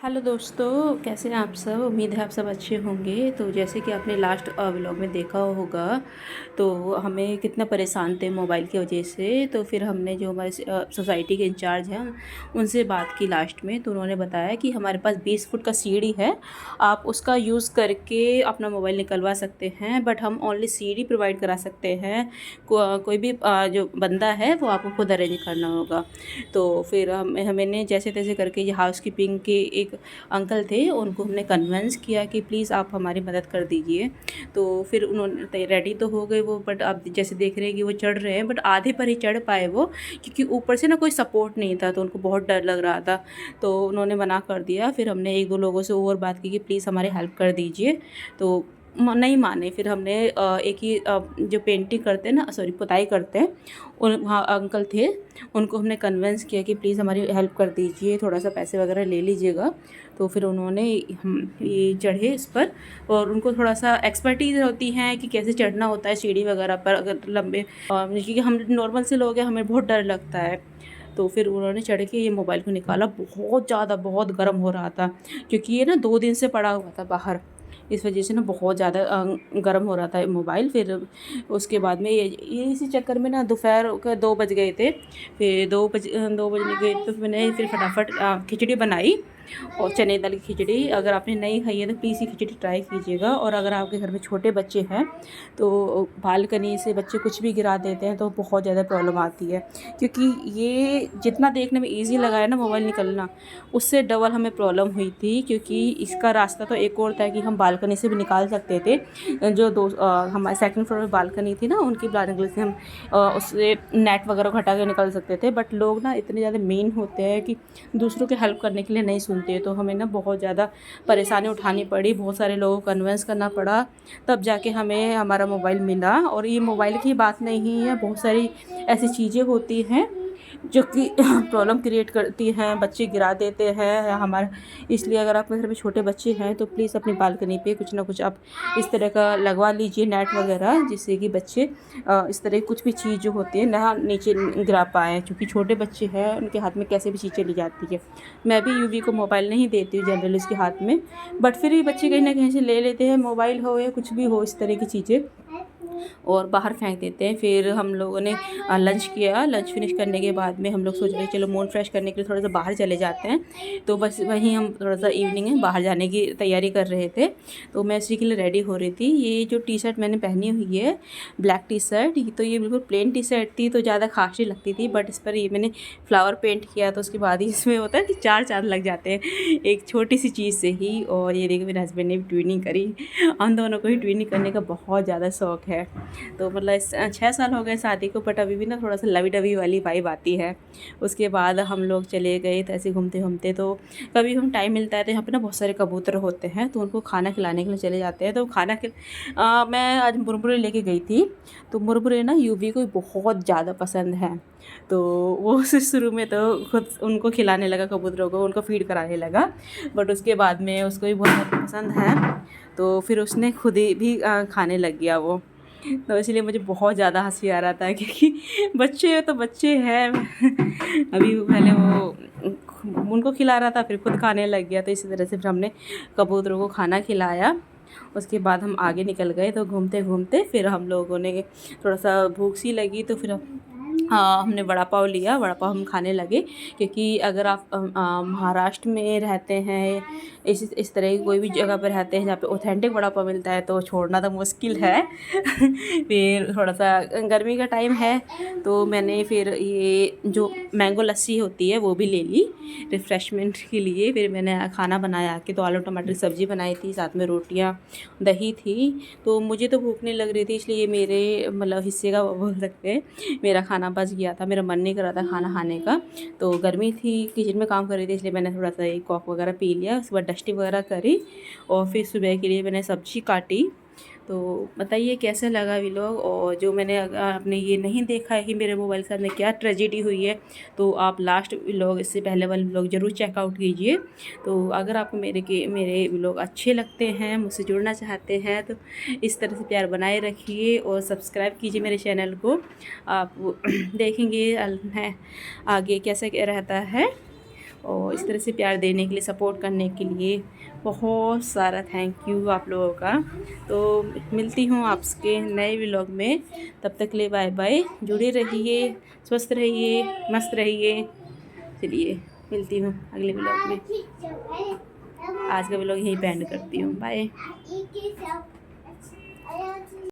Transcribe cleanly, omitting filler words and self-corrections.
Hello दोस्तों, कैसे हैं आप सब। उम्मीद है आप सब अच्छे होंगे। तो जैसे कि आपने लास्ट व्लॉग में देखा होगा, तो हमें कितना परेशान थे मोबाइल की वजह से। तो फिर हमने जो हमारे सोसाइटी के इंचार्ज हैं उनसे बात की लास्ट में। तो उन्होंने बताया कि हमारे पास 20 फुट का सीढ़ी है, आप उसका यूज़ करके अपना मोबाइल निकलवा सकते हैं, बट हम ओनली सीढ़ी प्रोवाइड करा सकते हैं। कोई भी जो बंदा है वो आपको खुद अरेंज करना होगा। तो फिर मैंने जैसे तैसे करके ये हाउस कीपिंग के एक अंकल थे, उनको हमने कन्विंस किया कि प्लीज़ आप हमारी मदद कर दीजिए। तो फिर उन्होंने रेडी तो हो गए वो, बट आप जैसे देख रहे हैं कि वो चढ़ रहे हैं, बट आधे पर ही चढ़ पाए वो, क्योंकि ऊपर से ना कोई सपोर्ट नहीं था, तो उनको बहुत डर लग रहा था। तो उन्होंने मना कर दिया। फिर हमने एक दो लोगों से और बात की कि प्लीज़ हमारी हेल्प कर दीजिए, तो नहीं माने। फिर हमने एक ही जो पेंटिंग करते हैं ना, सॉरी पुताई करते हैं, उन वहाँ अंकल थे, उनको हमने कन्विंस किया कि प्लीज़ हमारी हेल्प कर दीजिए, थोड़ा सा पैसे वगैरह ले लीजिएगा। तो फिर उन्होंने हम ये चढ़े इस पर, और उनको थोड़ा सा एक्सपर्टीज़ होती है कि कैसे चढ़ना होता है सीढ़ी वगैरह पर, अगर लंबे, क्योंकि हम नॉर्मल से लोग हैं, हमें बहुत डर लगता है। तो फिर उन्होंने चढ़ के ये मोबाइल को निकाला। बहुत ज़्यादा बहुत गर्म हो रहा था, क्योंकि ये ना 2 दिन से पड़ा हुआ था बाहर, इस वजह से ना बहुत ज़्यादा गर्म हो रहा था मोबाइल। फिर उसके बाद में ये इसी चक्कर में ना दोपहर के 2 बज गए थे। फिर 2 बजने गए तो मैंने फिर फटाफट खिचड़ी बनाई, और चने दाल की खिचड़ी। अगर आपने नहीं खाई है तो प्लीज़ ये खिचड़ी ट्राई कीजिएगा। और अगर आपके घर में छोटे बच्चे हैं तो बालकनी से बच्चे कुछ भी गिरा देते हैं तो बहुत ज़्यादा प्रॉब्लम आती है, क्योंकि ये जितना देखने में ईज़ी लगा है ना मोबाइल निकलना, उससे डबल हमें प्रॉब्लम हुई थी। क्योंकि इसका रास्ता तो एक और था कि हम बालकनी से भी निकाल सकते थे। जो हमारे सेकंड फ्लोर में बालकनी थी ना, उनकी बालकनी से हम उससे नेट वगैरह को हटा के निकल सकते थे। बट लोग ना इतने ज़्यादा मीन होते हैं कि दूसरों के हेल्प करने के लिए नहीं सुनते। तो हमें ना बहुत ज़्यादा परेशानी उठानी पड़ी, बहुत सारे लोगों को कन्विंस करना पड़ा, तब जाके हमें हमारा मोबाइल मिला। और ये मोबाइल की बात नहीं है, बहुत सारी ऐसी चीज़ें होती हैं जो कि प्रॉब्लम क्रिएट करती हैं, बच्चे गिरा देते हैं हमारा। इसलिए अगर आपके घर में छोटे बच्चे हैं तो प्लीज़ अपनी बालकनी पे कुछ ना कुछ आप इस तरह का लगवा लीजिए, नेट वगैरह, जिससे कि बच्चे इस तरह कुछ भी चीज़ जो होती है ना नीचे गिरा पाएँ, क्योंकि छोटे बच्चे हैं, उनके हाथ में कैसे भी चीज़ चली जाती है। मैं भी यूवी को मोबाइल नहीं देती हूँ जनरली उसके हाथ में, बट फिर भी बच्चे कहीं ना कहीं से ले लेते हैं, मोबाइल हो या कुछ भी हो, इस तरह की चीज़ें, और बाहर फेंक देते हैं। फिर हम लोगों ने लंच किया। लंच फिनिश करने के बाद में हम लोग सोच रहे चलो मूड फ्रेश करने के लिए थोड़ा सा बाहर चले जाते हैं। तो बस वहीं हम थोड़ा सा इवनिंग है, बाहर जाने की तैयारी कर रहे थे। तो मैं इसी के लिए रेडी हो रही थी। ये जो टी शर्ट मैंने पहनी हुई है, ब्लैक टी शर्ट, तो ये बिल्कुल प्लेन टी शर्ट थी, तो ज़्यादा खास नहीं लगती थी। बट इस पर ये मैंने फ्लावर पेंट किया, तो उसके बाद ही इसमें होता है कि 4 चाँद लग जाते हैं एक छोटी सी चीज़ से ही। और ये देखिए मेरे हस्बैंड ने भी ट्विनिंग करी। हम दोनों को ही ट्विनिंग करने का बहुत ज़्यादा शौक़ है। तो मतलब 6 साल हो गए शादी को, बट अभी भी ना थोड़ा सा लवी डवी वाली वाइब आती है। उसके बाद हम लोग चले गए, तो ऐसे घूमते घूमते, तो कभी हम टाइम मिलता है तो यहाँ पे ना बहुत सारे कबूतर होते हैं, तो उनको खाना खिलाने के लिए चले जाते हैं। तो मैं आज मुरमुरे लेके गई थी। तो मुरमुरे ना यूवी को बहुत ज़्यादा पसंद है। तो वो शुरू में तो खुद उनको खिलाने लगा, कबूतरों को उनको फीड कराने लगा, बट उसके बाद में उसको भी बहुत ज़्यादा पसंद है, तो फिर उसने खुद ही भी खाने लग गया वो। तो इसलिए मुझे बहुत ज़्यादा हँसी आ रहा था, क्योंकि बच्चे तो बच्चे हैं। अभी वो पहले वो उनको खिला रहा था, फिर खुद खाने लग गया। तो इसी तरह से फिर हमने कबूतरों को खाना खिलाया। उसके बाद हम आगे निकल गए। तो घूमते घूमते फिर हम लोगों ने थोड़ा सा भूख सी लगी, तो फिर हाँ, हमने वड़ा पाव लिया, वड़ा पाव हम खाने लगे। क्योंकि अगर आप महाराष्ट्र में रहते हैं, इस तरह की कोई भी जगह पर रहते हैं जहाँ पे ऑथेंटिक वड़ा पाव मिलता है, तो छोड़ना तो मुश्किल है। फिर थोड़ा सा गर्मी का टाइम है, तो मैंने फिर ये जो मैंगो लस्सी होती है वो भी ले ली रिफ़्रेशमेंट के लिए। फिर मैंने खाना बनाया कि तो आलू टमाटर की सब्ज़ी बनाई थी, साथ में रोटियाँ, दही थी। तो मुझे तो भूख नहीं लग रही थी, इसलिए ये मतलब हिस्से का बोल सकते हैं, मेरा खाना बच गया था। मेरा मन नहीं कर रहा था खाना खाने का, तो गर्मी थी, किचन में काम कर रही थी, इसलिए मैंने थोड़ा सा एक कॉफ़ी वगैरह पी लिया। उसके बाद डस्टिंग वगैरह करी, और फिर सुबह के लिए मैंने सब्ज़ी काटी। तो बताइए कैसा लगा व्लॉग। और जो मैंने, अगर आपने ये नहीं देखा है कि मेरे मोबाइल के साथ में क्या ट्रेजेडी हुई है, तो आप लास्ट व्लॉग, इससे पहले वाले व्लॉग ज़रूर चेकआउट कीजिए। तो अगर आपको मेरे व्लॉग अच्छे लगते हैं, मुझसे जुड़ना चाहते हैं, तो इस तरह से प्यार बनाए रखिए और सब्सक्राइब कीजिए मेरे चैनल को। आप देखेंगे है आगे कैसा क्या रहता है। और इस तरह से प्यार देने के लिए, सपोर्ट करने के लिए बहुत सारा थैंक यू आप लोगों का। तो मिलती हूँ आपके नए व्लॉग में, तब तक के लिए बाय बाय। जुड़े रहिए, स्वस्थ रहिए, मस्त रहिए। चलिए मिलती हूँ अगले व्लॉग में। आज का व्लॉग यहीं पे एंड करती हूँ। बाय।